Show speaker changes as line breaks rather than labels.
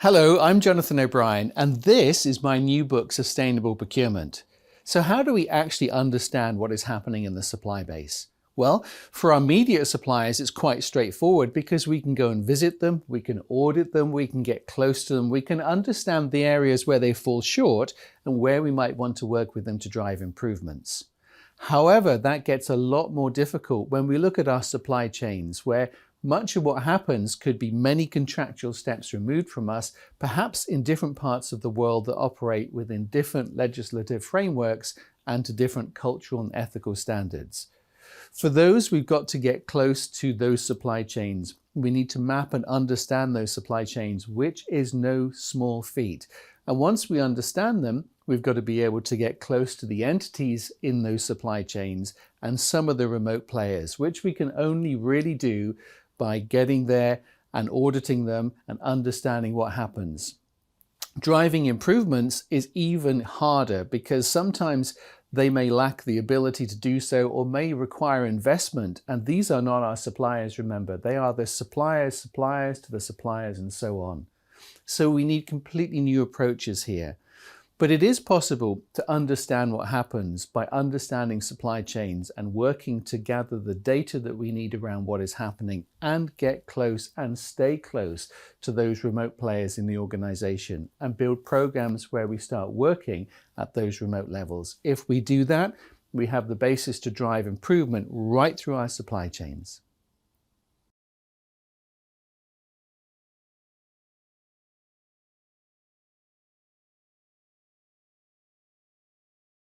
Hello, I'm Jonathan O'Brien, and this is my new book, Sustainable Procurement. So how do we actually understand what is happening in the supply base? Well, for our immediate suppliers, it's quite straightforward because we can go and visit them, we can audit them, we can get close to them, we can understand the areas where they fall short and where we might want to work with them to drive improvements. However, that gets a lot more difficult when we look at our supply chains, where much of what happens could be many contractual steps removed from us, perhaps in different parts of the world that operate within different legislative frameworks and to different cultural and ethical standards. For those, we've got to get close to those supply chains. We need to map and understand those supply chains, which is no small feat. And once we understand them, we've got to be able to get close to the entities in those supply chains and some of the remote players, which we can only really do by getting there and auditing them and understanding what happens. Driving improvements is even harder because sometimes they may lack the ability to do so or may require investment. And these are not our suppliers, remember. They are the suppliers to the suppliers and so on. So we need completely new approaches here. But it is possible to understand what happens by understanding supply chains and working to gather the data that we need around what is happening and get close and stay close to those remote players in the organization and build programs where we start working at those remote levels. If we do that, we have the basis to drive improvement right through our supply chains.